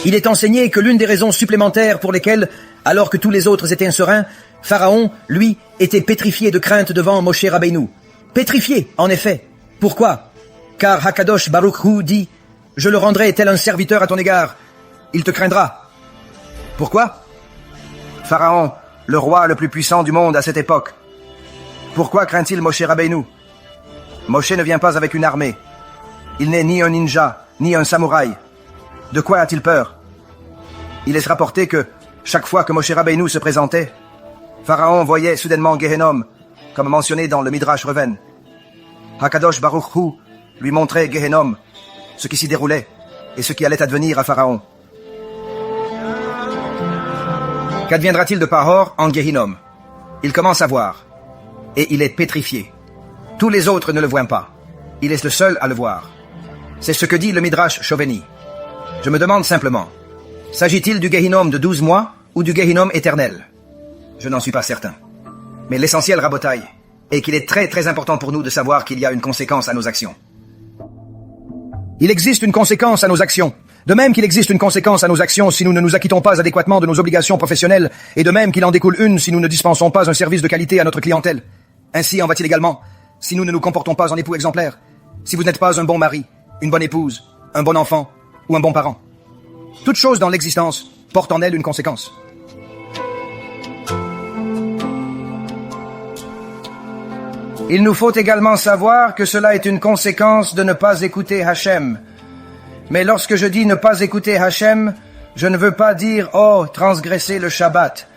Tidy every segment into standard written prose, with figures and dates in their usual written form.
Il est enseigné que l'une des raisons supplémentaires pour lesquelles, alors que tous les autres étaient sereins, Pharaon, lui, était pétrifié de crainte devant Moshe Rabbeinu. Pétrifié, en effet. Pourquoi? Car Hakadosh Baruch Hu dit « Je le rendrai tel un serviteur à ton égard. Il te craindra. » Pourquoi? Pharaon, le roi le plus puissant du monde à cette époque. Pourquoi craint-il Moshe Rabbeinu? Moshe ne vient pas avec une armée. Il n'est ni un ninja, ni un samouraï. De quoi a-t-il peur? Il est rapporté que, chaque fois que Moshe Rabbeinu se présentait, Pharaon voyait soudainement Gehenom, comme mentionné dans le Midrash Reven. Hakadosh Baruch Hu lui montrait Gehenom, ce qui s'y déroulait et ce qui allait advenir à Pharaon. Qu'adviendra-t-il de Pahor en Gehinom? Il commence à voir, et il est pétrifié. Tous les autres ne le voient pas. Il est le seul à le voir. C'est ce que dit le Midrash Choveni. Je me demande simplement, s'agit-il du Gehinom de 12 mois ou du Gehinom éternel? Je n'en suis pas certain. Mais l'essentiel, Rabotai, est qu'il est très très important pour nous de savoir qu'il y a une conséquence à nos actions. Il existe une conséquence à nos actions. De même qu'il existe une conséquence à nos actions si nous ne nous acquittons pas adéquatement de nos obligations professionnelles, et de même qu'il en découle une si nous ne dispensons pas un service de qualité à notre clientèle. Ainsi en va-t-il également si nous ne nous comportons pas en époux exemplaire, si vous n'êtes pas un bon mari, une bonne épouse, un bon enfant ou un bon parent. Toute chose dans l'existence porte en elle une conséquence. Il nous faut également savoir que cela est une conséquence de ne pas écouter Hachem. Mais lorsque je dis ne pas écouter Hachem, je ne veux pas dire « Oh, transgresser le Shabbat ».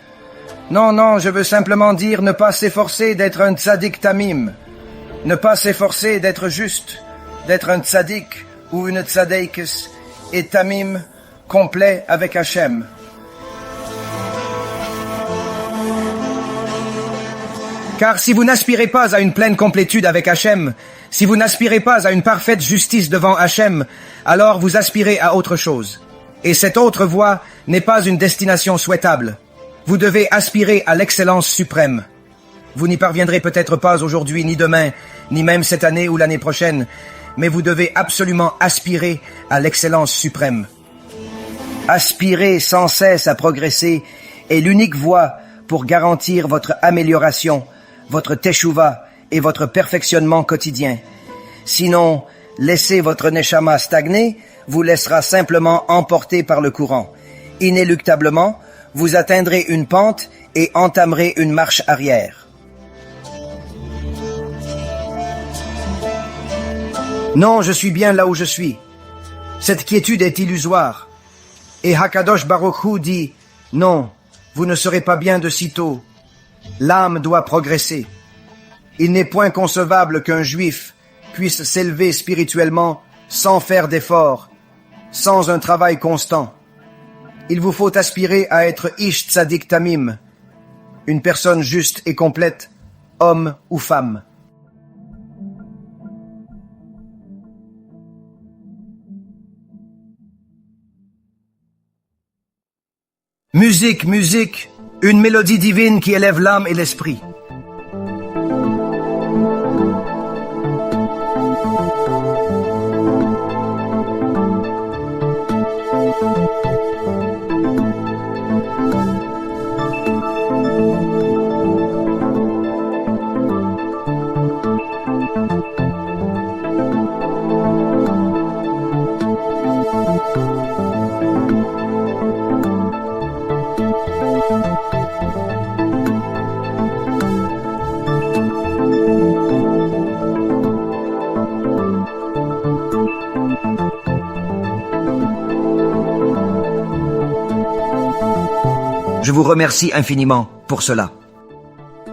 Non, je veux simplement dire ne pas s'efforcer d'être un tzaddik tamim, ne pas s'efforcer d'être juste, d'être un tzaddik ou une tzaddikes et tamim complet avec Hachem. Car si vous n'aspirez pas à une pleine complétude avec Hachem, si vous n'aspirez pas à une parfaite justice devant Hachem, alors vous aspirez à autre chose. Et cette autre voie n'est pas une destination souhaitable. Vous devez aspirer à l'excellence suprême. Vous n'y parviendrez peut-être pas aujourd'hui, ni demain, ni même cette année ou l'année prochaine, mais vous devez absolument aspirer à l'excellence suprême. Aspirer sans cesse à progresser est l'unique voie pour garantir votre amélioration, votre teshuva et votre perfectionnement quotidien. Sinon, laisser votre neshama stagner vous laissera simplement emporter par le courant. Inéluctablement, vous atteindrez une pente et entamerez une marche arrière. Non, je suis bien là où je suis. Cette quiétude est illusoire. Et Hakadosh Baruch Hu dit, non, vous ne serez pas bien de sitôt. L'âme doit progresser. Il n'est point concevable qu'un juif puisse s'élever spirituellement sans faire d'efforts, sans un travail constant. Il vous faut aspirer à être Ish Tzadik Tamim, une personne juste et complète, homme ou femme. Musique, musique, une mélodie divine qui élève l'âme et l'esprit. Je vous remercie infiniment pour cela.